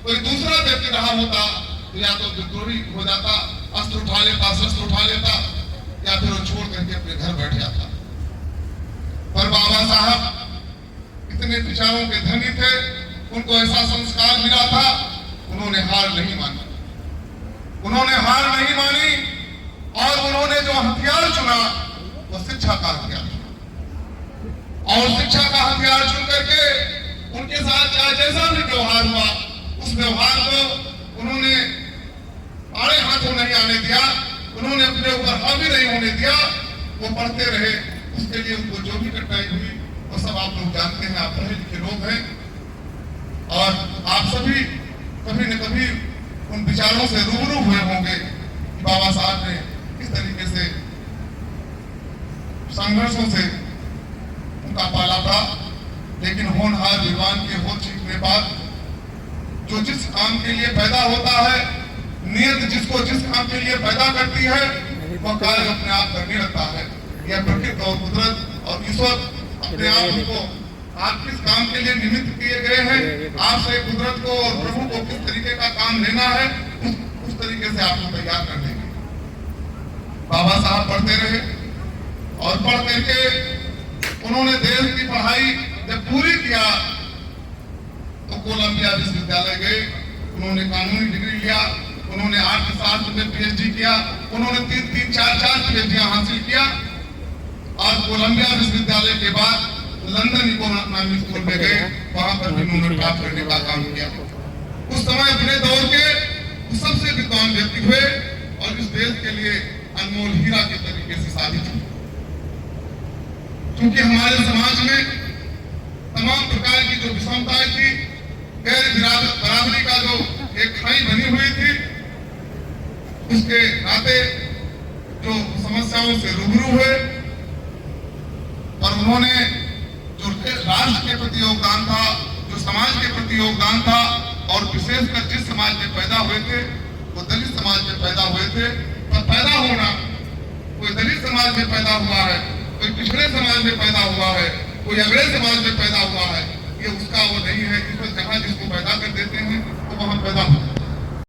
कोई दूसरा व्यक्ति रहा होता तो या तो विद्रोही हो जाता, अस्त्र उठा लेता, शस्त्र उठा लेता, या फिर वो छोड़ करके अपने घर बैठ जाता। पर बाबा साहब इतने विचारों के धनी थे, उनको ऐसा संस्कार मिला था, उन्होंने हार नहीं मानी। उन्होंने हार नहीं मानी और उन्होंने जो हथियार चुना वो शिक्षा का हथियार चुना। और शिक्षा का हथियार चुन करके उनके साथ चाहे जैसा भी व्यवहार हुआ, उस व्यवहार को उन्होंने आड़े हाथों नहीं आने दिया, उन्होंने अपने ऊपर हावी नहीं होने दिया। वो पढ़ते रहे, उसके लिए उनको जो भी कठिनाई हुई वो सब आप लोग जानते हैं। आप पढ़े लिखे लोग हैं और आप सभी कभी न कभी उन विचारों से रूबरू हुए होंगे कि बाबा साहब ने किस तरीके से संघर्षों से उनका पाला था। लेकिन होनहार विद्वान के हो चीखने बाद जो जिस काम के लिए पैदा होता है, नियत जिसको जिस काम के लिए पैदा करती है, वह कार्य अपने आप करने लगता है। यह प्रकृति और कुदरत और ईश्वर अपने आप उनको आप किस काम के लिए निमित्त किए गए हैं, आपसे कुदरत को और प्रभु को किस तरीके का काम लेना है, उस तरीके से आपको तैयार कर देंगे। बाबा साहब पढ़ते रहे और पढ़ करके उन्होंने देश की पढ़ाई जब पूरी किया तो कोलंबिया विश्वविद्यालय गए। उन्होंने कानूनी डिग्री लिया, उन्होंने अर्थशास्त्र में पीएचडी किया, उन्होंने 3-4 पीएचडियां हासिल किया और कोलंबिया विश्वविद्यालय के बाद लंदन इकोनॉमिक स्कूल में गए, वहां पर भी उन्होंने प्राप्त करने का काम किया। उस समय अपने दौर के सबसे विद्वान व्यक्ति हुए और इस देश के लिए अनमोल हीरा के तरीके से साबित हुए। क्योंकि हमारे समाज में तमाम प्रकार की जो विषमताएं थी, गैर बराबरी का जो एक खाई बनी हुई थी, उसके नाते जो समस्याओं से रूबरू हुए और उन्होंने जो राष्ट्र के प्रति योगदान था, जो समाज के प्रति योगदान था, और विशेषकर जिस समाज में पैदा हुए थे वो दलित समाज में पैदा हुए थे। पर पैदा होना, कोई दलित समाज में पैदा हुआ है, कोई पिछड़े समाज में पैदा हुआ है, कोई अंग्रेज समाज में पैदा हुआ है, ये उसका वो नहीं है। ईश्वर जहाँ जिसको पैदा कर देते हैं वो वहां पैदा होता है।